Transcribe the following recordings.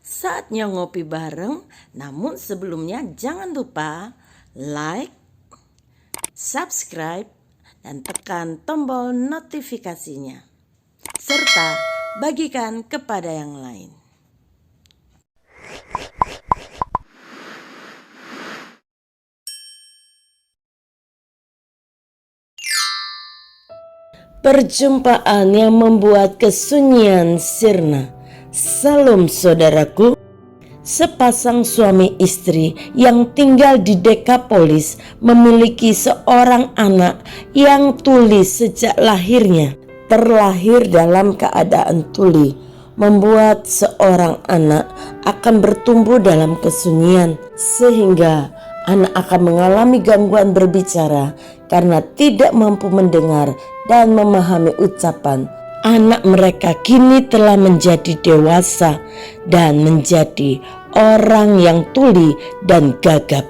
Saatnya ngopi bareng, namun sebelumnya jangan lupa like, subscribe, dan tekan tombol notifikasinya. Serta bagikan kepada yang lain. Perjumpaan yang membuat kesunyian sirna. Salam saudaraku. Sepasang suami istri yang tinggal di Dekapolis memiliki seorang anak yang tuli sejak lahirnya. Terlahir dalam keadaan tuli membuat seorang anak akan bertumbuh dalam kesunyian, sehingga anak akan mengalami gangguan berbicara karena tidak mampu mendengar dan memahami ucapan. Anak mereka kini telah menjadi dewasa dan menjadi orang yang tuli dan gagap.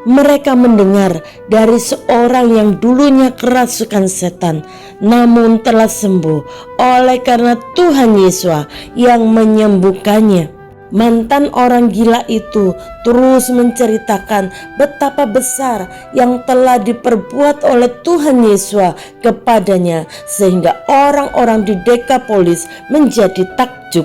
Mereka mendengar dari seorang yang dulunya kerasukan setan, namun telah sembuh oleh karena Tuhan Yesus yang menyembuhkannya. Mantan orang gila itu terus menceritakan betapa besar yang telah diperbuat oleh Tuhan Yesus kepadanya, sehingga orang-orang di Dekapolis menjadi takjub,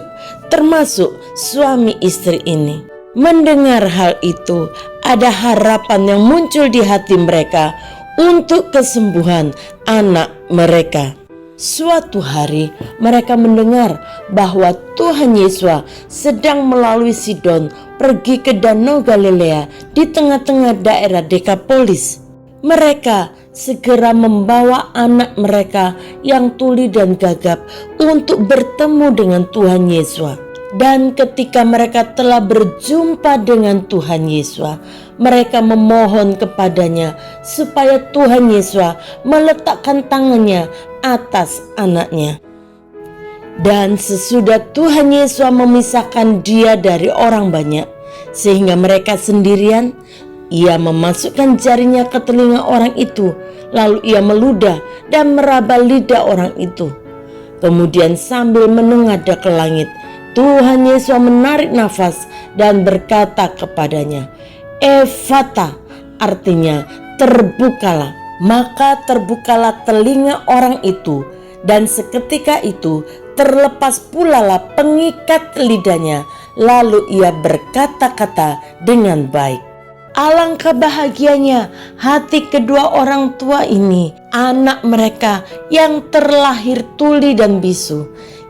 termasuk suami istri ini. Mendengar hal itu, ada harapan yang muncul di hati mereka untuk kesembuhan anak mereka. Suatu hari mereka mendengar bahwa Tuhan Yesus sedang melalui Sidon pergi ke Danau Galilea di tengah-tengah daerah Dekapolis. Mereka segera membawa anak mereka yang tuli dan gagap untuk bertemu dengan Tuhan Yesus. Dan ketika mereka telah berjumpa dengan Tuhan Yesus, mereka memohon kepadanya supaya Tuhan Yesus meletakkan tangannya atas anaknya. Dan sesudah Tuhan Yesus memisahkan dia dari orang banyak, sehingga mereka sendirian, ia memasukkan jarinya ke telinga orang itu, lalu ia meludah dan meraba lidah orang itu. Kemudian sambil menengadah ke langit, Tuhan Yesus menarik nafas dan berkata kepadanya, "Efata," artinya terbukalah. Maka terbukalah telinga orang itu, dan seketika itu terlepas pula lah pengikat lidahnya, lalu ia berkata-kata dengan baik. Alangkah bahagianya hati kedua orang tua ini. Anak mereka yang terlahir tuli dan bisu,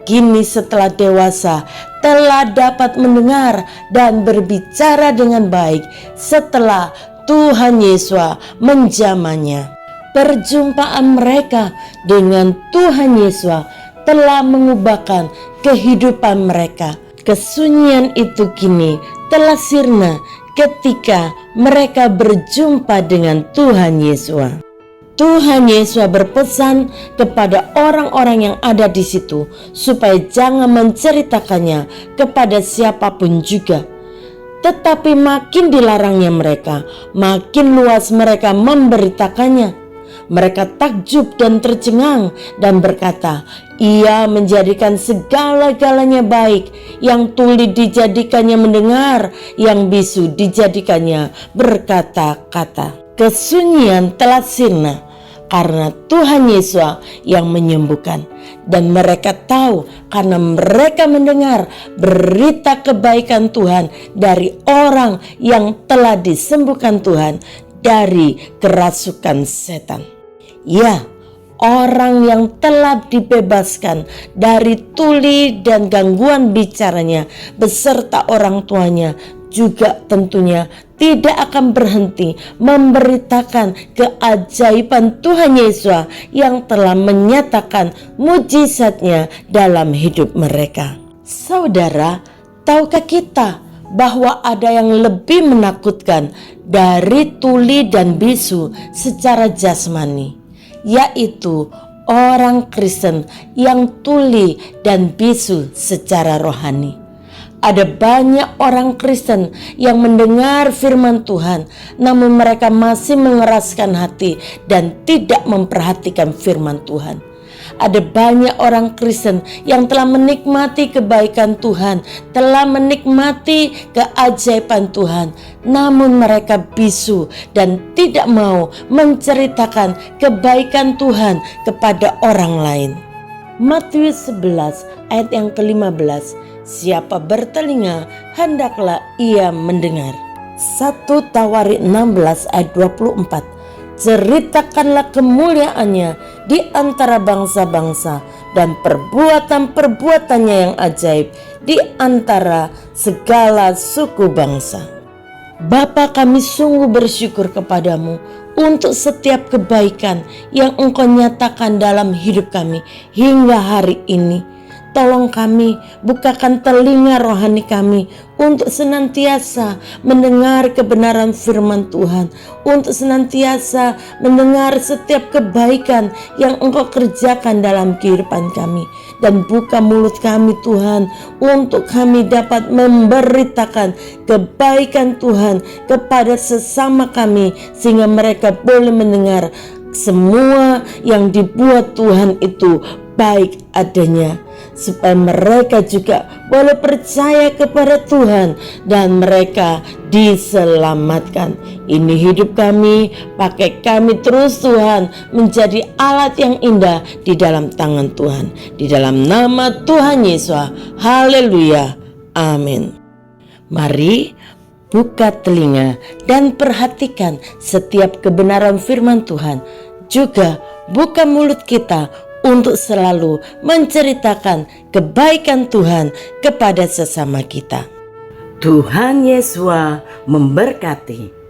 kini setelah dewasa telah dapat mendengar dan berbicara dengan baik setelah Tuhan Yesus menjamahnya. Perjumpaan mereka dengan Tuhan Yesus telah mengubahkan kehidupan mereka. Kesunyian itu kini telah sirna ketika mereka berjumpa dengan Tuhan Yesus. Tuhan Yesus berpesan kepada orang-orang yang ada di situ supaya jangan menceritakannya kepada siapapun juga. Tetapi makin dilarangnya mereka, makin luas mereka memberitakannya. Mereka takjub dan tercengang dan berkata, "Ia menjadikan segala-galanya baik, yang tuli dijadikannya mendengar, yang bisu dijadikannya berkata-kata." Kesunyian telah sirna karena Tuhan Yesus yang menyembuhkan, dan mereka tahu karena mereka mendengar berita kebaikan Tuhan dari orang yang telah disembuhkan Tuhan dari kerasukan setan. Ya, orang yang telah dibebaskan dari tuli dan gangguan bicaranya beserta orang tuanya juga tentunya tidak akan berhenti memberitakan keajaiban Tuhan Yesus yang telah menyatakan mujizatnya dalam hidup mereka. Saudara, tahukah kita bahwa ada yang lebih menakutkan dari tuli dan bisu secara jasmani, yaitu orang Kristen yang tuli dan bisu secara rohani? Ada banyak orang Kristen yang mendengar firman Tuhan, namun mereka masih mengeraskan hati dan tidak memperhatikan firman Tuhan. ada banyak orang Kristen yang telah menikmati kebaikan Tuhan, telah menikmati keajaiban Tuhan, namun mereka bisu dan tidak mau menceritakan kebaikan Tuhan kepada orang lain. Matius 11 ayat yang ke-15, siapa bertelinga hendaklah ia mendengar. 1 Tawarik 16 ayat 24, ceritakanlah kemuliaannya di antara bangsa-bangsa dan perbuatan-perbuatannya yang ajaib di antara segala suku bangsa. Bapa, kami sungguh bersyukur kepadamu untuk setiap kebaikan yang Engkau nyatakan dalam hidup kami hingga hari ini. Tolong kami, bukakan telinga rohani kami untuk senantiasa mendengar kebenaran firman Tuhan, untuk senantiasa mendengar setiap kebaikan yang Engkau kerjakan dalam kehidupan kami. Dan buka mulut kami Tuhan, untuk kami dapat memberitakan kebaikan Tuhan kepada sesama kami, sehingga mereka boleh mendengar semua yang dibuat Tuhan itu baik adanya, supaya mereka juga boleh percaya kepada Tuhan dan mereka diselamatkan. Ini hidup kami, pakai kami terus Tuhan menjadi alat yang indah di dalam tangan Tuhan. Di dalam nama Tuhan Yesus, haleluya, amin. Mari buka telinga dan perhatikan setiap kebenaran firman Tuhan. Juga buka mulut kita untuk selalu menceritakan kebaikan Tuhan kepada sesama kita. Tuhan Yesus memberkati.